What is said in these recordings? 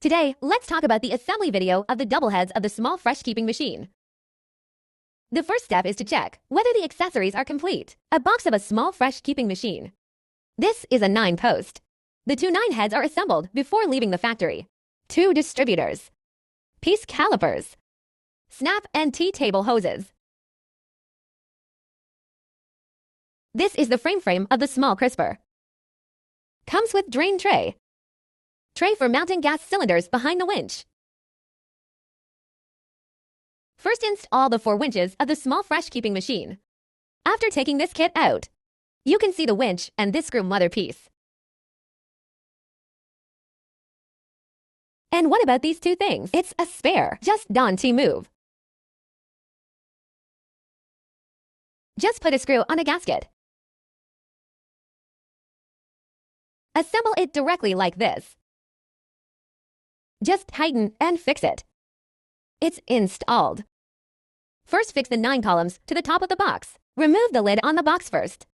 Today, let's talk about the assembly video of the double heads of the small fresh keeping machine. The first step is to check whether the accessories are complete. A box of a small fresh keeping machine. This is a 9-post. The two 9 heads are assembled before leaving the factory. 2 distributors. Piece calipers. Snap and T-table hoses. This is the frame of the small crisper. Comes with drain tray. Tray for mounting gas cylinders behind the winch. First install the 4 winches of the small fresh keeping machine. After taking this kit out, you can see the winch and this screw mother piece. And what about these 2 things? It's a spare. Just don't move. Just put a screw on a gasket. Assemble it directly like this. Just tighten and fix it. It's installed. First, fix the 9 columns to the top of the box. Remove the lid on the box first.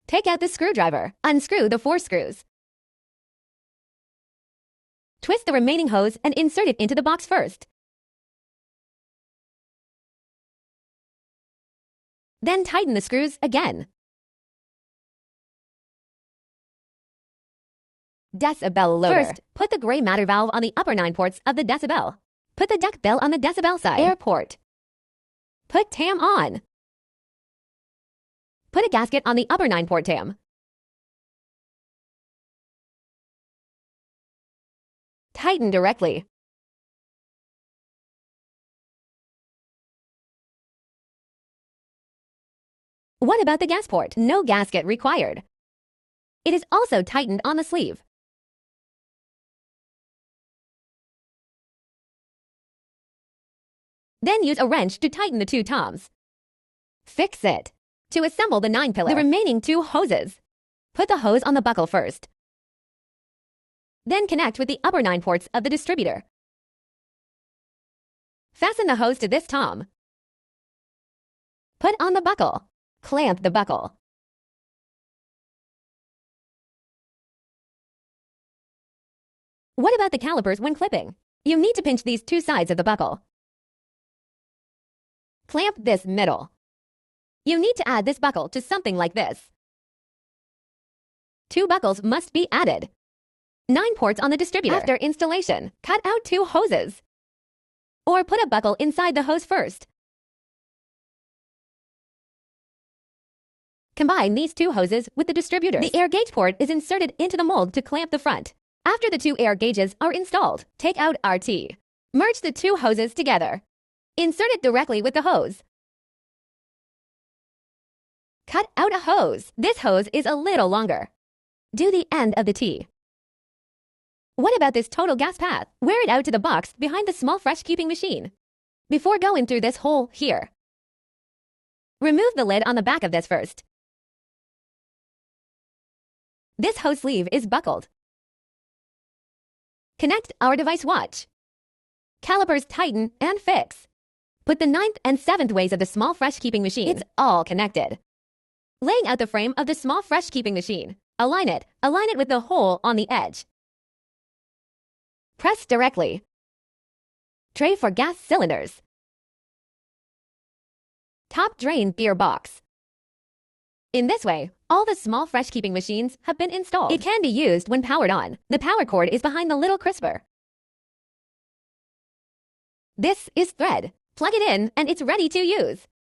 Take out the screwdriver. Unscrew the 4 screws. Twist the remaining hose and insert it into the box first. Then tighten the screws again. Decibel loader. First, put the gray matter valve on the upper 9 ports of the decibel. Put the deck bell on the decibel side. Air port. Put TAM on. Put a gasket on the upper 9 port TAM. Tighten directly. What about the gas port? No gasket required. It is also tightened on the sleeve. Then use a wrench to tighten the 2 toms. Fix it. To assemble the 9 pillar, the remaining 2 hoses. Put the hose on the buckle first. Then connect with the upper 9 ports of the distributor. Fasten the hose to this tom. Put on the buckle. Clamp the buckle. What about the calipers when clipping? You need to pinch these 2 sides of the buckle. Clamp this middle. You need to add this buckle to something like this. 2 buckles must be added. 9 ports on the distributor. After installation, cut out 2 hoses. Or put a buckle inside the hose first. Combine these 2 hoses with the distributor. The air gauge port is inserted into the mold to clamp the front. After the 2 air gauges are installed, take out RT. Merge the 2 hoses together. Insert it directly with the hose. Cut out a hose. This hose is a little longer. Do the end of the T. What about this total gas path? Wear it out to the box behind the small fresh keeping machine. Before going through this hole here, remove the lid on the back of this first. This hose sleeve is buckled. Connect our device watch. Calipers tighten and fix. Put the 9th and 7th ways of the small fresh keeping machine. It's all connected. Laying out the frame of the small fresh keeping machine. Align it with the hole on the edge. Press directly. Tray for gas cylinders. Top drain beer box. In this way, all the small fresh keeping machines have been installed. It can be used when powered on. The power cord is behind the little crisper. This is thread. Plug it in and it's ready to use.